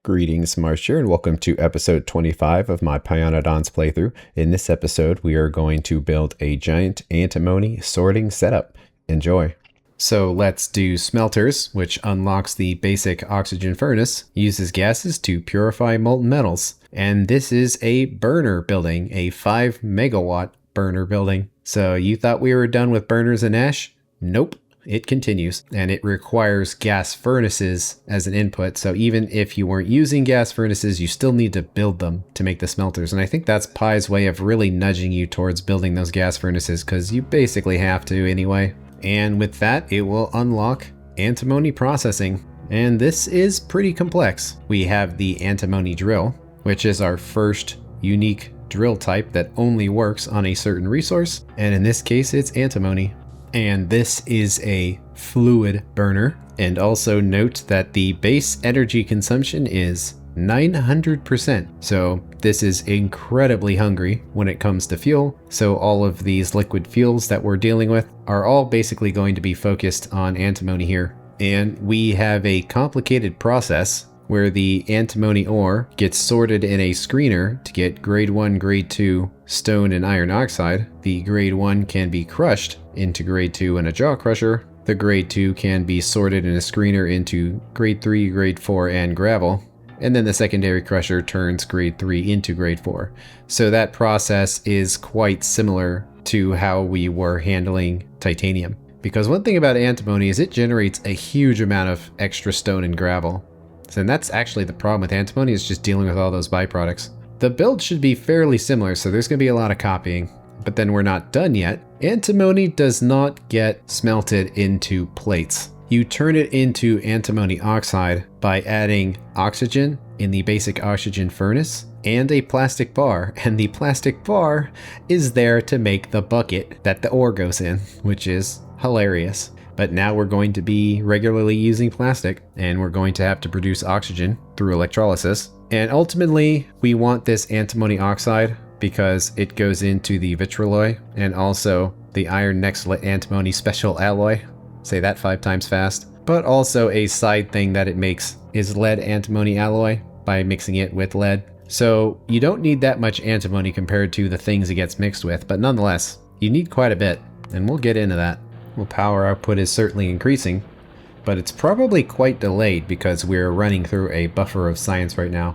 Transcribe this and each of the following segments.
Greetings, Marsh here, and welcome to episode 25 of my Pyanodons playthrough. In this episode, we are going to build a giant antimony sorting setup. Enjoy. So let's do smelters, which unlocks the basic oxygen furnace, uses gases to purify molten metals. And this is a burner building, a 5 megawatt burner building. So you thought we were done with burners and ash? Nope. It continues, and it requires gas furnaces as an input. So even if you weren't using gas furnaces, you still need to build them to make the smelters. And I think that's Pi's way of really nudging you towards building those gas furnaces, because you basically have to anyway. And with that, it will unlock antimony processing. And this is pretty complex. We have the antimony drill, which is our first unique drill type that only works on a certain resource. And in this case, it's antimony. And this is a fluid burner. And also note that the base energy consumption is 900%. So this is incredibly hungry when it comes to fuel. So all of these liquid fuels that we're dealing with are all basically going to be focused on antimony here. And we have a complicated process where the antimony ore gets sorted in a screener to get grade 1, grade 2 stone and iron oxide. The grade 1 can be crushed into grade 2 in a jaw crusher. The grade 2 can be sorted in a screener into grade 3, grade 4, and gravel. And then the secondary crusher turns grade 3 into grade 4. So that process is quite similar to how we were handling titanium. Because one thing about antimony is it generates a huge amount of extra stone and gravel. And that's actually the problem with antimony, is just dealing with all those byproducts. The build should be fairly similar, so there's going to be a lot of copying. But then we're not done yet. Antimony does not get smelted into plates. You turn it into antimony oxide by adding oxygen in the basic oxygen furnace and a plastic bar. And the plastic bar is there to make the bucket that the ore goes in, which is hilarious. But now we're going to be regularly using plastic, and we're going to have to produce oxygen through electrolysis. And ultimately, we want this antimony oxide because it goes into the vitrolloy and also the iron next antimony special alloy. Say that 5 times fast. But also a side thing that it makes is lead antimony alloy by mixing it with lead. So you don't need that much antimony compared to the things it gets mixed with, but nonetheless, you need quite a bit, and we'll get into that. Well, power output is certainly increasing, but it's probably quite delayed because we're running through a buffer of science right now.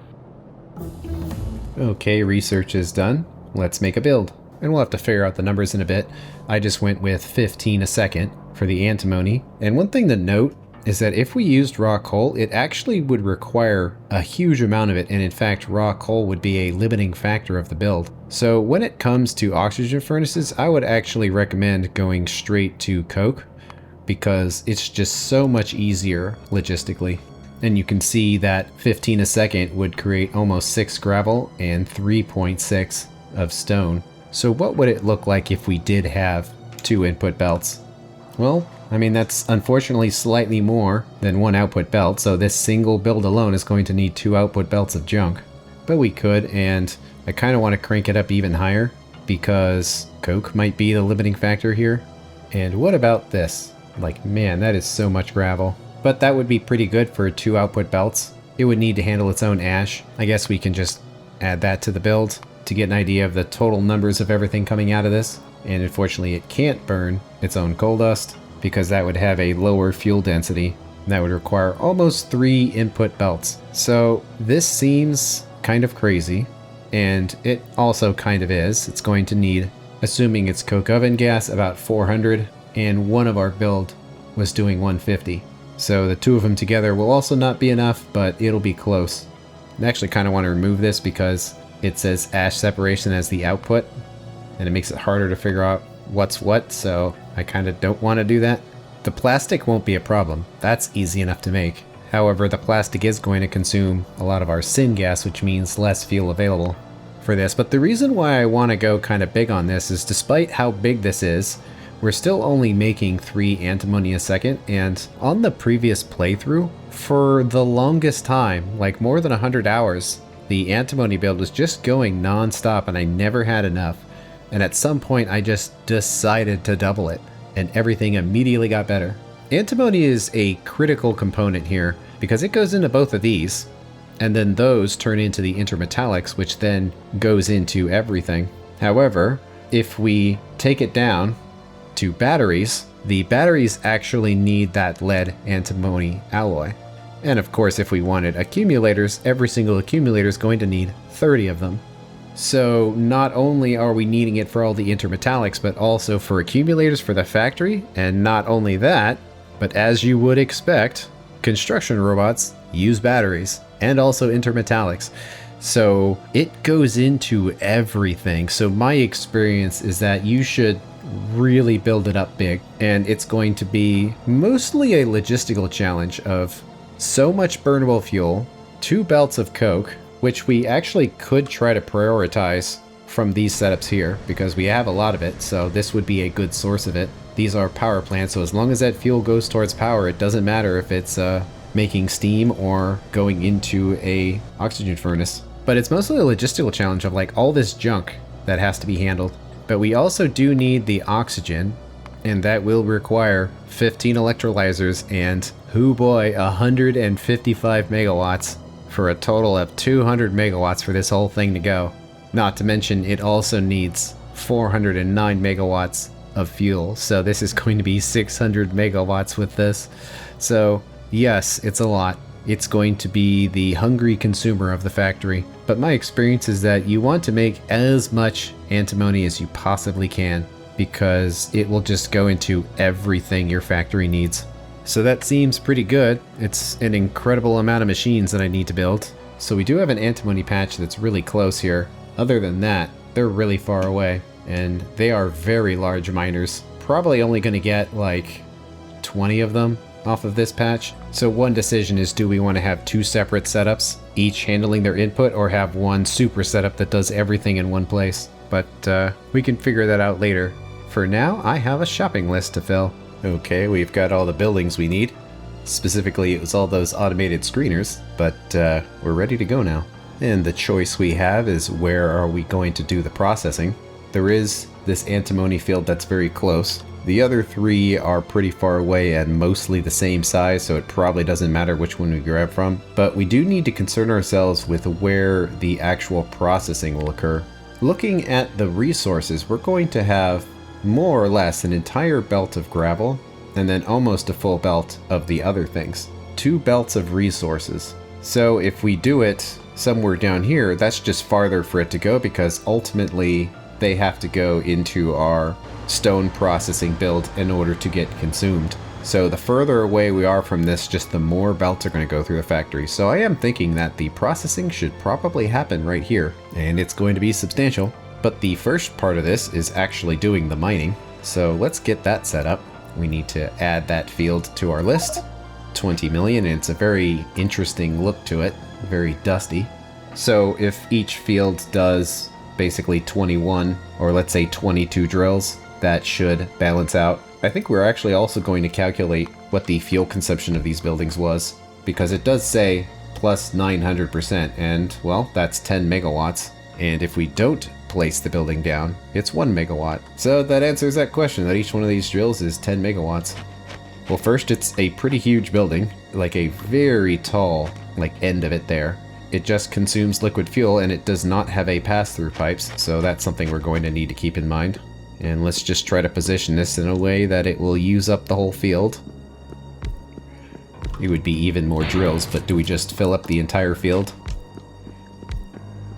Okay, research is done. Let's make a build. And we'll have to figure out the numbers in a bit. I just went with 15 a second for the antimony. And one thing to note is that if we used raw coal, it actually would require a huge amount of it. And in fact, raw coal would be a limiting factor of the build. So when it comes to oxygen furnaces, I would actually recommend going straight to coke because it's just so much easier logistically. And you can see that 15 a second would create almost 6 gravel and 3.6 of stone. So what would it look like if we did have 2 input belts? Well, I mean, that's unfortunately slightly more than 1 output belt, so this single build alone is going to need 2 output belts of junk. But we could, and I kind of want to crank it up even higher because coke might be the limiting factor here. And what about this? Like, man, that is so much gravel. But that would be pretty good for 2 output belts. It would need to handle its own ash. I guess we can just add that to the build to get an idea of the total numbers of everything coming out of this. And unfortunately, it can't burn its own coal dust because that would have a lower fuel density. That would require almost 3 input belts. So this seems kind of crazy, and it also kind of is. It's going to need, assuming it's coke oven gas, about 400, and one of our build was doing 150. So the 2 of them together will also not be enough, but it'll be close. I actually kind of want to remove this because it says ash separation as the output, and it makes it harder to figure out what's what, so I kind of don't want to do that. The plastic won't be a problem. That's easy enough to make. However, the plastic is going to consume a lot of our syngas, which means less fuel available for this. But the reason why I want to go kind of big on this is despite how big this is, we're still only making 3 antimony a second, and on the previous playthrough, for the longest time, like more than 100 hours, the antimony build was just going non-stop and I never had enough. And at some point I just decided to double it, and everything immediately got better. Antimony is a critical component here because it goes into both of these, and then those turn into the intermetallics, which then goes into everything. However, if we take it down to batteries, the batteries actually need that lead antimony alloy. And of course, if we wanted accumulators, every single accumulator is going to need 30 of them. So not only are we needing it for all the intermetallics, but also for accumulators for the factory. And not only that, but as you would expect, construction robots use batteries and also intermetallics. So it goes into everything. So my experience is that you should really build it up big, and it's going to be mostly a logistical challenge of so much burnable fuel, 2 belts of coke, which we actually could try to prioritize from these setups here because we have a lot of it, so this would be a good source of it. These are power plants, so as long as that fuel goes towards power, it doesn't matter if it's making steam or going into a oxygen furnace. But it's mostly a logistical challenge of like all this junk that has to be handled. But we also do need the oxygen, and that will require 15 electrolyzers and, hoo boy, 155 megawatts for a total of 200 megawatts for this whole thing to go. Not to mention it also needs 409 megawatts of fuel, so this is going to be 600 megawatts with this. So yes, it's a lot. It's going to be the hungry consumer of the factory. But my experience is that you want to make as much antimony as you possibly can, because it will just go into everything your factory needs. So that seems pretty good. It's an incredible amount of machines that I need to build. So we do have an antimony patch that's really close here. Other than that, they're really far away, and they are very large miners. Probably only going to get like 20 of them off of this patch. So one decision is, do we want to have 2 separate setups, each handling their input, or have one super setup that does everything in one place? But we can figure that out later. For now, I have a shopping list to fill. Okay, we've got all the buildings we need. Specifically, it was all those automated screeners, but we're ready to go now. And the choice we have is, where are we going to do the processing? There is this antimony field that's very close. The other 3 are pretty far away and mostly the same size, so it probably doesn't matter which one we grab from. But we do need to concern ourselves with where the actual processing will occur. Looking at the resources, we're going to have more or less an entire belt of gravel, and then almost a full belt of the other things. 2 belts of resources. So if we do it somewhere down here, that's just farther for it to go, because ultimately they have to go into our stone processing build in order to get consumed. So the further away we are from this, just the more belts are going to go through the factory. So I am thinking that the processing should probably happen right here, and it's going to be substantial. But the first part of this is actually doing the mining. So let's get that set up. We need to add that field to our list. 20 million, and it's a very interesting look to it, very dusty. So if each field does basically 21, or let's say 22 drills, that should balance out. I think we're actually also going to calculate what the fuel consumption of these buildings was, because it does say plus 900%, and well, that's 10 megawatts. And if we don't place the building down, it's 1 megawatt. So that answers that question, that each one of these drills is 10 megawatts. Well, first, it's a pretty huge building, like a very tall, end of it there. It just consumes liquid fuel, and it does not have a pass-through pipes, so that's something we're going to need to keep in mind. And let's just try to position this in a way that it will use up the whole field. It would be even more drills, but do we just fill up the entire field?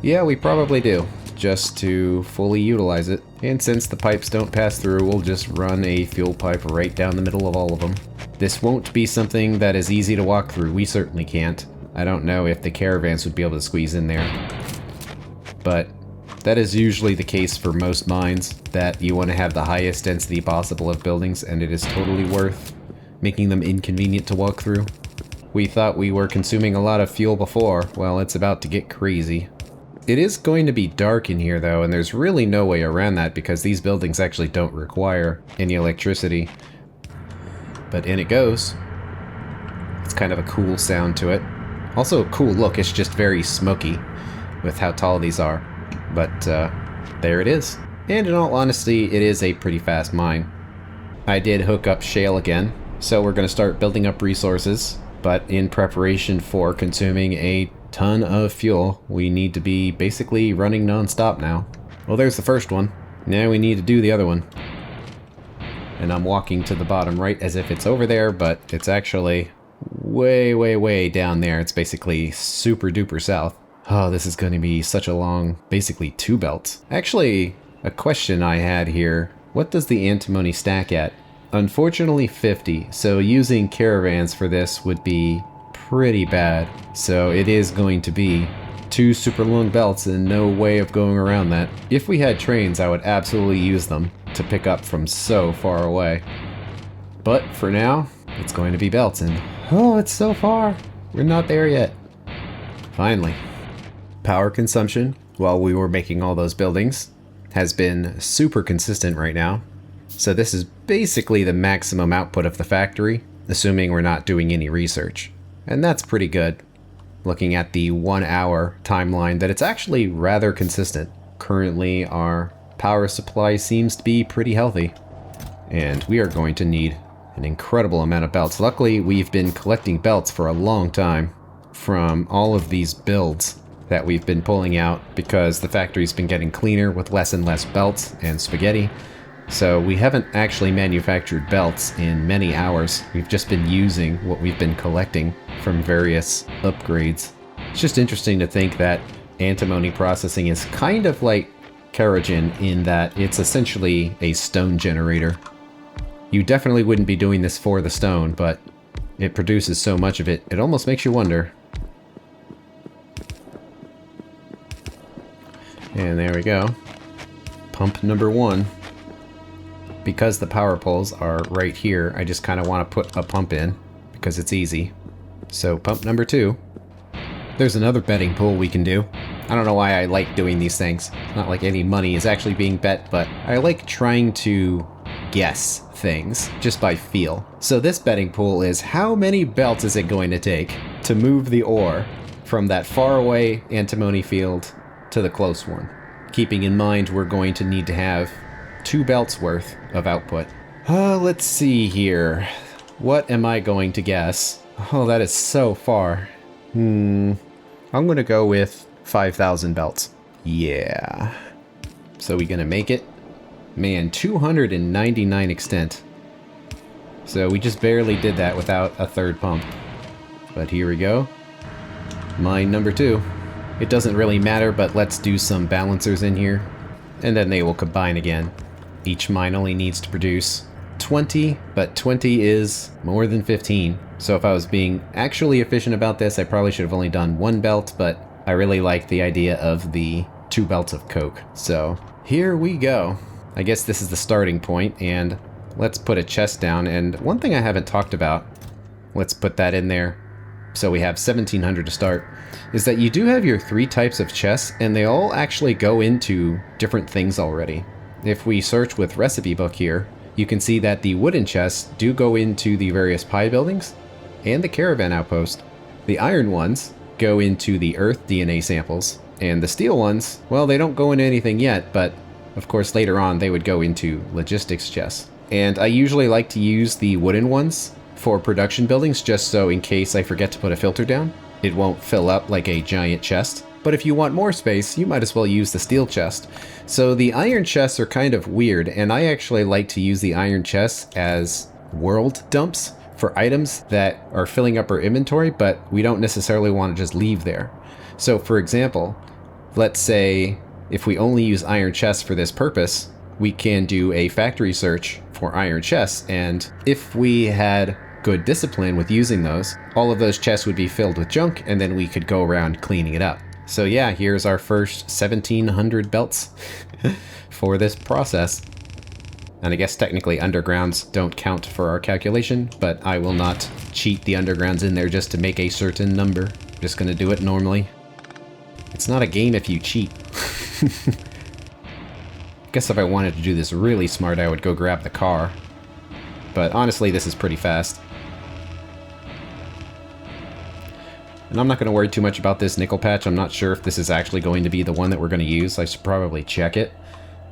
Yeah, we probably do, just to fully utilize it. And since the pipes don't pass through, we'll just run a fuel pipe right down the middle of all of them. This won't be something that is easy to walk through. We certainly can't. I don't know if the caravans would be able to squeeze in there. But that is usually the case for most mines, that you want to have the highest density possible of buildings, and it is totally worth making them inconvenient to walk through. We thought we were consuming a lot of fuel before. Well, it's about to get crazy. It is going to be dark in here though, and there's really no way around that because these buildings actually don't require any electricity. But in it goes. It's kind of a cool sound to it. Also a cool look, it's just very smoky with how tall these are. But there it is. And in all honesty, it is a pretty fast mine. I did hook up shale again, so we're going to start building up resources, but in preparation for consuming a ton of fuel. We need to be basically running non-stop now. Well, there's the first one. Now we need to do the other one. And I'm walking to the bottom right as if it's over there, but it's actually way, way, way down there. It's basically super duper south. Oh, this is going to be such a long, basically 2 belts. Actually, a question I had here. What does the antimony stack at? Unfortunately 50, so using caravans for this would be pretty bad. So it is going to be 2 super long belts and no way of going around that. If we had trains, I would absolutely use them to pick up from so far away. But for now, it's going to be belts, and oh, it's so far. We're not there yet. Finally. Power consumption, while we were making all those buildings, has been super consistent right now. So this is basically the maximum output of the factory, assuming we're not doing any research. And that's pretty good. Looking at the 1 hour timeline, that it's actually rather consistent. Currently, our power supply seems to be pretty healthy. And we are going to need an incredible amount of belts. Luckily, we've been collecting belts for a long time from all of these builds that we've been pulling out because the factory's been getting cleaner with less and less belts and spaghetti. So we haven't actually manufactured belts in many hours. We've just been using what we've been collecting from various upgrades. It's just interesting to think that antimony processing is kind of like Kerogen in that it's essentially a stone generator. You definitely wouldn't be doing this for the stone, but it produces so much of it, it almost makes you wonder. And there we go. Pump number 1. Because the power poles are right here, I just kind of want to put a pump in because it's easy. So pump number 2. There's another betting pool we can do. I don't know why I like doing these things. It's not like any money is actually being bet, but I like trying to guess things just by feel. So this betting pool is how many belts is it going to take to move the ore from that far away antimony field to the close one. Keeping in mind we're going to need to have 2 belts worth of output. Let's see here. What am I going to guess? Oh, that is so far. I'm going to go with 5,000 belts. Yeah. So we gonna make it? Man, 299 extent. So we just barely did that without a third pump. But here we go. Mine number 2. It doesn't really matter, but let's do some balancers in here. And then they will combine again. Each mine only needs to produce 20, but 20 is more than 15. So if I was being actually efficient about this, I probably should have only done 1 belt, but I really like the idea of the 2 belts of coke. So here we go. I guess this is the starting point, and let's put a chest down. And one thing I haven't talked about, let's put that in there. So we have 1,700 to start, is that you do have your 3 types of chests, and they all actually go into different things already. If we search with recipe book here, you can see that the wooden chests do go into the various pie buildings and the caravan outpost. The iron ones go into the earth DNA samples, and the steel ones, well, they don't go into anything yet, but of course later on they would go into logistics chests. And I usually like to use the wooden ones for production buildings just so in case I forget to put a filter down, it won't fill up like a giant chest. But if you want more space, you might as well use the steel chest. So the iron chests are kind of weird, and I actually like to use the iron chests as world dumps for items that are filling up our inventory, but we don't necessarily want to just leave there. So for example, let's say if we only use iron chests for this purpose, we can do a factory search for iron chests, and if we had good discipline with using those, all of those chests would be filled with junk, and then we could go around cleaning it up. So yeah, here's our first 1,700 belts for this process. And I guess technically undergrounds don't count for our calculation, but I will not cheat the undergrounds in there just to make a certain number. I'm just gonna do it normally. It's not a game if you cheat. I guess if I wanted to do this really smart, I would go grab the car. But honestly, this is pretty fast. And I'm not going to worry too much about this nickel patch. I'm not sure if this is actually going to be the one that we're going to use. I should probably check it,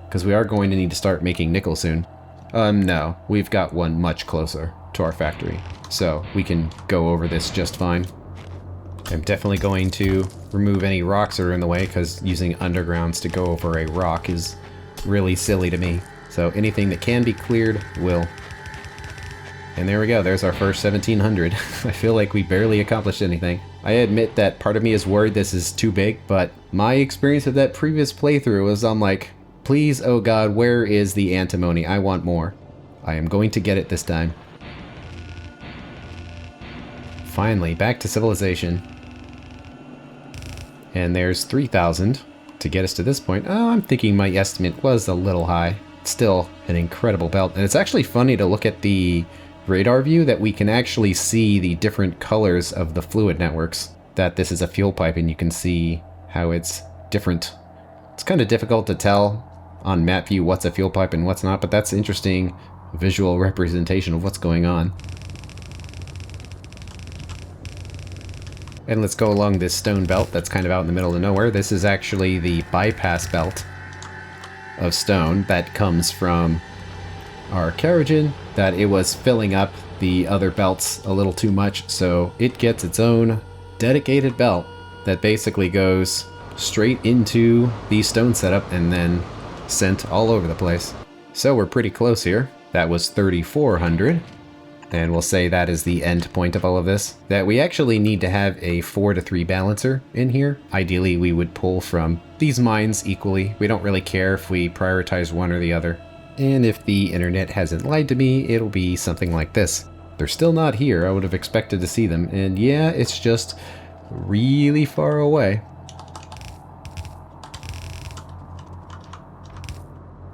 because we are going to need to start making nickel soon. No, we've got one much closer to our factory, so we can go over this just fine. I'm definitely going to remove any rocks that are in the way, because using undergrounds to go over a rock is really silly to me. So anything that can be cleared will. And there we go, there's our first 1700. I feel like we barely accomplished anything. I admit that part of me is worried this is too big, but my experience of that previous playthrough was I'm like, please, oh god, where is the antimony? I want more. I am going to get it this time. Finally, back to civilization. And there's 3,000 to get us to this point. Oh, I'm thinking my estimate was a little high. Still an incredible belt. And it's actually funny to look at the radar view that we can actually see the different colors of the fluid networks. That this is a fuel pipe and you can see how it's different. It's kind of difficult to tell on map view what's a fuel pipe and what's not, but that's interesting visual representation of what's going on. And let's go along this stone belt that's kind of out in the middle of nowhere. This is actually the bypass belt of stone that comes from our Carrigan, that it was filling up the other belts a little too much, so it gets its own dedicated belt that basically goes straight into the stone setup and then sent all over the place. So we're pretty close here. That was 3,400. And we'll say that is the end point of all of this. That we actually need to have a 4-to-3 balancer in here. Ideally, we would pull from these mines equally. We don't really care if we prioritize one or the other. And if the internet hasn't lied to me, it'll be something like this. They're still not here. I would have expected to see them. And yeah, it's just really far away.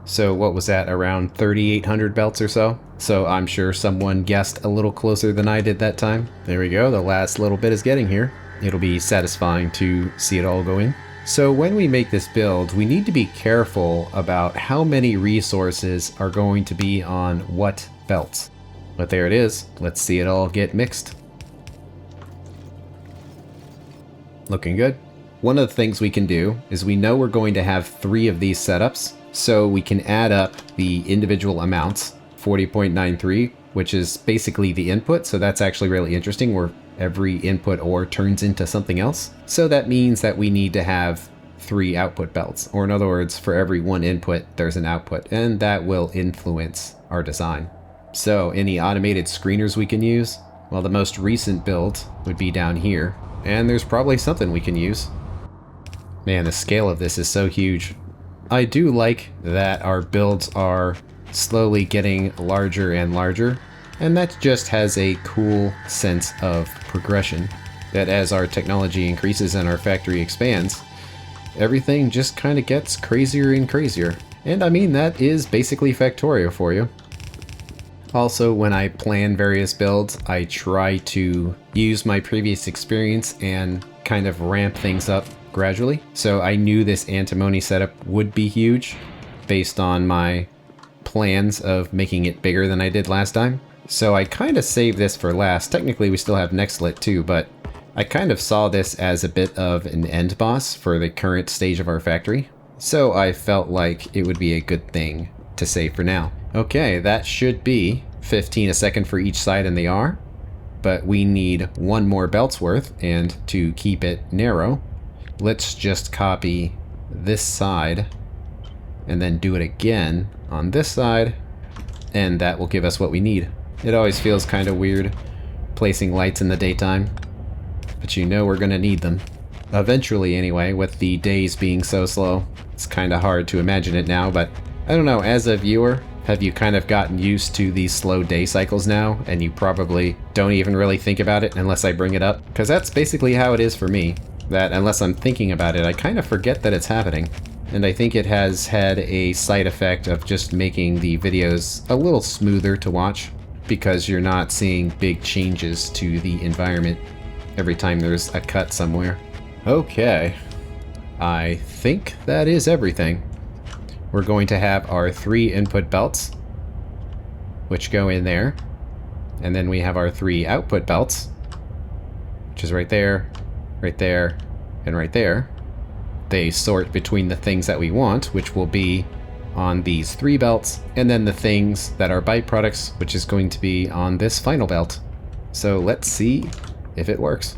So what was that, around 3,800 belts or so? So I'm sure someone guessed a little closer than I did that time. There we go, the last little bit is getting here. It'll be satisfying to see it all go in. So when we make this build, we need to be careful about how many resources are going to be on what belts. But there it is, let's see it all get mixed. Looking good. One of the things we can do is we know we're going to have 3 of these setups, so we can add up the individual amounts. 40.93, which is basically the input, so that's actually really interesting, where every input ore turns into something else. So that means that we need to have 3 output belts, or in other words, for every 1 input, there's an output, and that will influence our design. So any automated screeners we can use? Well, the most recent build would be down here, and there's probably something we can use. Man, the scale of this is so huge. I do like that our builds are slowly getting larger and larger, and that just has a cool sense of progression, that as our technology increases and our factory expands, everything just kind of gets crazier and crazier. And I mean, that is basically Factorio for you. Also, when I plan various builds, I try to use my previous experience and kind of ramp things up gradually. So I knew this antimony setup would be huge based on my plans of making it bigger than I did last time. So I kind of saved this for last. Technically we still have next lit too, but I kind of saw this as a bit of an end boss for the current stage of our factory. So I felt like it would be a good thing to save for now. Okay, that should be 15 a second for each side, and they are. But we need 1 more belt's worth, and to keep it narrow, let's just copy this side and then do it again on this side, and that will give us what we need. It always feels kind of weird placing lights in the daytime, but you know we're gonna need them. Eventually anyway, with the days being so slow. It's kind of hard to imagine it now, but I don't know, as a viewer, have you kind of gotten used to these slow day cycles now, and you probably don't even really think about it unless I bring it up? Because that's basically how it is for me, that unless I'm thinking about it, I kind of forget that it's happening. And I think it has had a side effect of just making the videos a little smoother to watch, because you're not seeing big changes to the environment every time there's a cut somewhere. Okay, I think that is everything. We're going to have our 3 input belts, which go in there, and then we have our 3 output belts, which is right there, and right there. They sort between the things that we want, which will be on these 3 belts, and then the things that are byproducts, which is going to be on this final belt. So let's see if it works.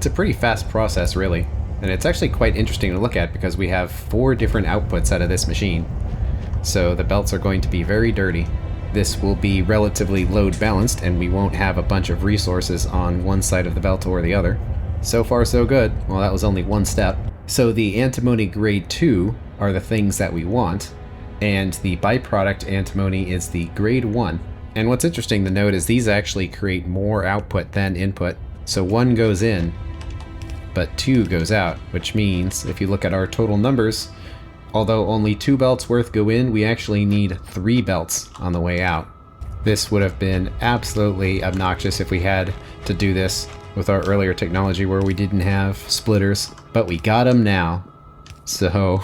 It's a pretty fast process, really. And it's actually quite interesting to look at because we have 4 different outputs out of this machine. So the belts are going to be very dirty. This will be relatively load balanced and we won't have a bunch of resources on one side of the belt or the other. So far so good. Well, that was only one step. So the antimony grade 2 are the things that we want, and the byproduct antimony is the grade 1. And what's interesting to note is these actually create more output than input. So 1 goes in, but 2 goes out, which means if you look at our total numbers, although only 2 belts worth go in, we actually need 3 belts on the way out. This would have been absolutely obnoxious if we had to do this with our earlier technology where we didn't have splitters, but we got them now. So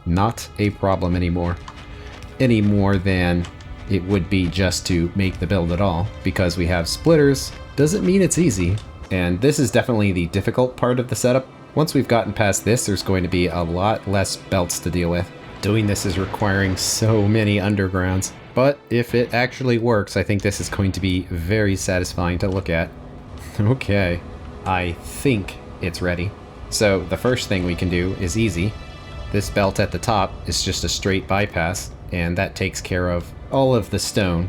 not a problem anymore. Any more than it would be just to make the build at all. Because we have splitters doesn't mean it's easy. And this is definitely the difficult part of the setup. Once we've gotten past this, there's going to be a lot less belts to deal with. Doing this is requiring so many undergrounds. But if it actually works, I think this is going to be very satisfying to look at. Okay, I think it's ready. So the first thing we can do is easy. This belt at the top is just a straight bypass, and that takes care of all of the stone.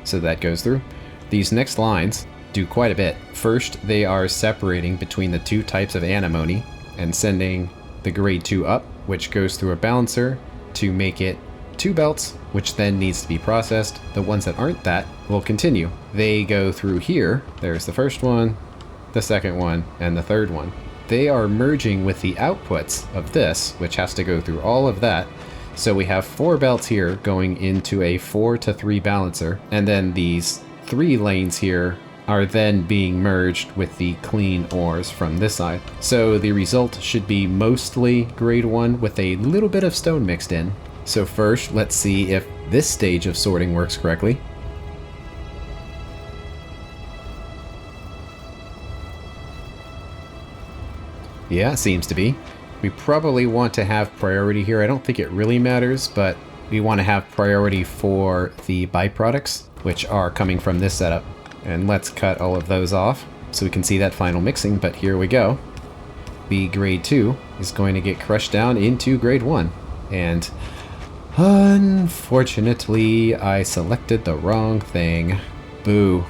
So that goes through. These next lines do quite a bit. First, they are separating between the 2 types of antimony and sending the grade 2 up, which goes through a balancer to make it 2 belts, which then needs to be processed. The ones that aren't that will continue. They go through here. There's the first one, the second one, and the third one. They are merging with the outputs of this, which has to go through all of that. So we have 4 belts here going into a 4 to 3 balancer, and then these 3 lanes here are then being merged with the clean ores from this side. So the result should be mostly grade 1 with a little bit of stone mixed in. So first, let's see if this stage of sorting works correctly. Yeah, seems to be. We probably want to have priority here. I don't think it really matters, but we want to have priority for the byproducts, which are coming from this setup. And let's cut all of those off so we can see that final mixing, but here we go. The grade 2 is going to get crushed down into grade 1. And unfortunately, I selected the wrong thing. Boo.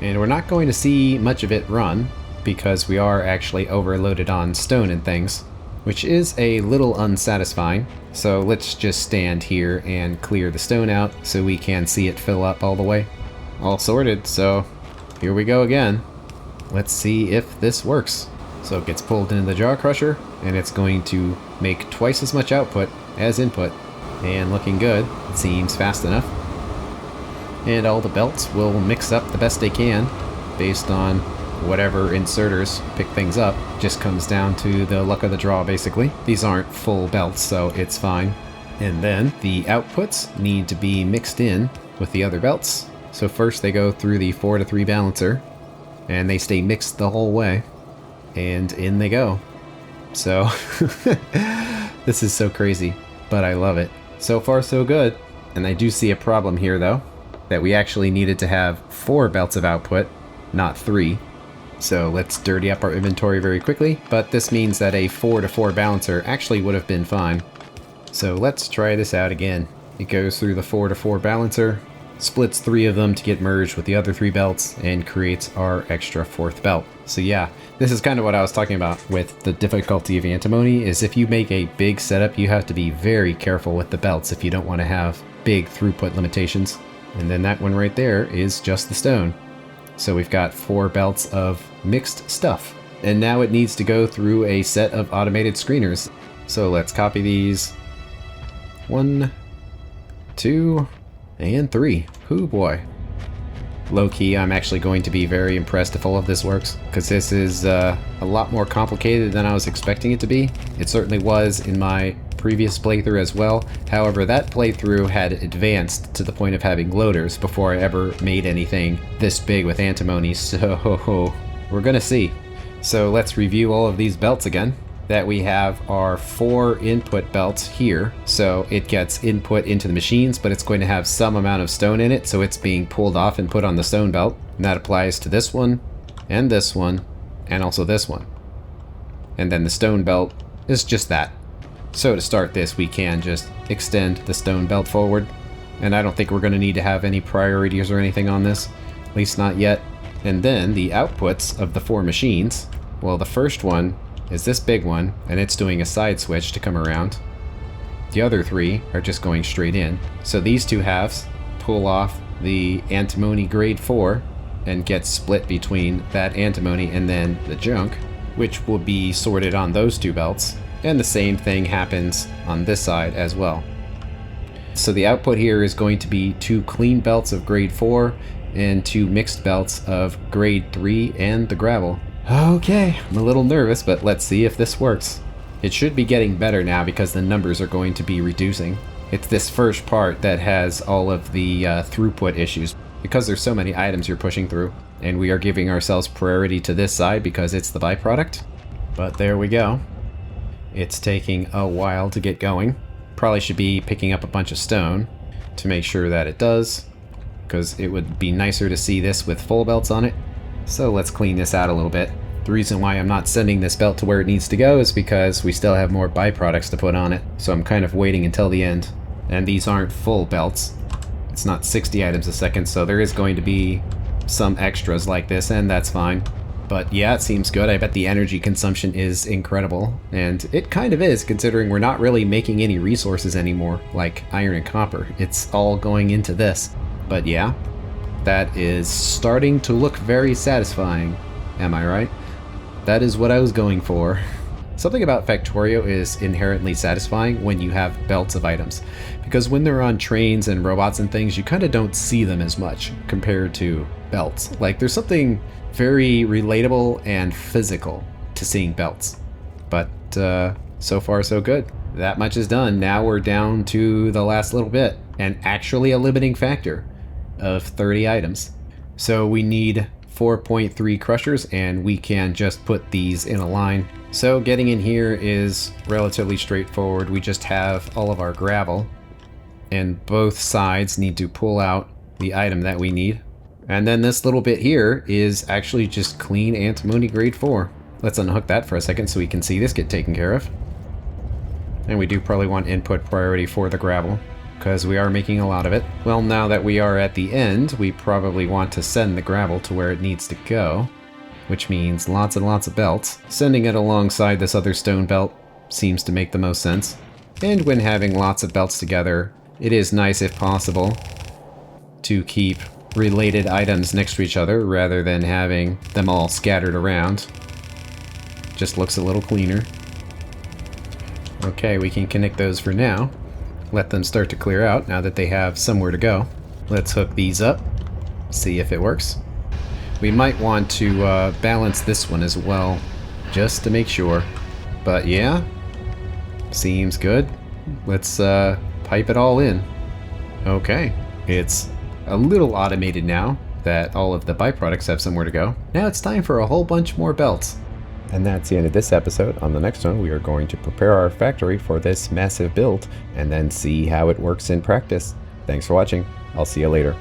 And we're not going to see much of it run because we are actually overloaded on stone and things, which is a little unsatisfying. So let's just stand here and clear the stone out so we can see it fill up all the way. All sorted, so here we go again. Let's see if this works. So it gets pulled into the jaw crusher, and it's going to make twice as much output as input. And looking good. It seems fast enough. And all the belts will mix up the best they can based on whatever inserters pick things up. Just comes down to the luck of the draw, basically. These aren't full belts, so it's fine. And then the outputs need to be mixed in with the other belts. So first they go through the 4 to 3 balancer, and they stay mixed the whole way, and in they go. So this is so crazy, but I love it. So far so good. And I do see a problem here though, that we actually needed to have 4 belts of output, not 3. So let's dirty up our inventory very quickly, but this means that a 4 to 4 balancer actually would have been fine. So let's try this out again. It goes through the 4 to 4 balancer, splits 3 of them to get merged with the other 3 belts, and creates our extra 4th belt. So yeah, this is kind of what I was talking about with the difficulty of antimony, is if you make a big setup, you have to be very careful with the belts if you don't want to have big throughput limitations. And then that one right there is just the stone. So we've got 4 belts of mixed stuff. And now it needs to go through a set of automated screeners. So let's copy these. 1, 2, and 3. Hoo boy. Low-key, I'm actually going to be very impressed if all of this works, because this is a lot more complicated than I was expecting it to be. It certainly was in my previous playthrough as well. However, that playthrough had advanced to the point of having loaders before I ever made anything this big with antimony, so we're gonna see. So let's review all of these belts again. That we have our 4 input belts here, so it gets input into the machines, but it's going to have some amount of stone in it, so it's being pulled off and put on the stone belt. And that applies to this one, and this one, and also this one. And then the stone belt is just that. So to start this, we can just extend the stone belt forward. And I don't think we're going to need to have any priorities or anything on this, at least not yet. And then the outputs of the 4 machines, well, the first one is this big one, and it's doing a side switch to come around. The other 3 are just going straight in. So these 2 halves pull off the antimony grade 4 and get split between that antimony and then the junk, which will be sorted on those 2 belts. And the same thing happens on this side as well. So the output here is going to be 2 clean belts of grade 4 and 2 mixed belts of grade 3 and the gravel. Okay, I'm a little nervous, but let's see if this works. It should be getting better now because the numbers are going to be reducing. It's this first part that has all of the throughput issues because there's so many items you're pushing through, and we are giving ourselves priority to this side because it's the byproduct. But there we go. It's taking a while to get going. Probably should be picking up a bunch of stone to make sure that it does, because it would be nicer to see this with full belts on it. So let's clean this out a little bit. The reason why I'm not sending this belt to where it needs to go is because we still have more byproducts to put on it. So I'm kind of waiting until the end. And these aren't full belts. It's not 60 items a second, so there is going to be some extras like this, and that's fine. But yeah, it seems good. I bet the energy consumption is incredible. And it kind of is, considering we're not really making any resources anymore, like iron and copper. It's all going into this. But yeah, that is starting to look very satisfying. Am I right? That is what I was going for. Something about Factorio is inherently satisfying when you have belts of items. Because when they're on trains and robots and things, you kind of don't see them as much compared to belts. Like, there's something very relatable and physical to seeing belts. But so far so good. That much is done. Now we're down to the last little bit, and actually a limiting factor of 30 items. So we need 4.3 crushers, and we can just put these in a line. So getting in here is relatively straightforward. We just have all of our gravel, and both sides need to pull out the item that we need. And then this little bit here is actually just clean antimony grade 4. Let's unhook that for a second so we can see this get taken care of. And we do probably want input priority for the gravel, because we are making a lot of it. Well, now that we are at the end, we probably want to send the gravel to where it needs to go, which means lots and lots of belts. Sending it alongside this other stone belt seems to make the most sense. And when having lots of belts together, it is nice, if possible, to keep related items next to each other rather than having them all scattered around. Just looks a little cleaner. Okay, we can connect those for now. Let them start to clear out now that they have somewhere to go. Let's hook these up, see if it works. We might want to balance this one as well, just to make sure. But yeah, seems good. Let's pipe it all in. Okay, it's a little automated now that all of the byproducts have somewhere to go. Now it's time for a whole bunch more belts. And that's the end of this episode. On the next one, we are going to prepare our factory for this massive build and then see how it works in practice. Thanks for watching. I'll see you later.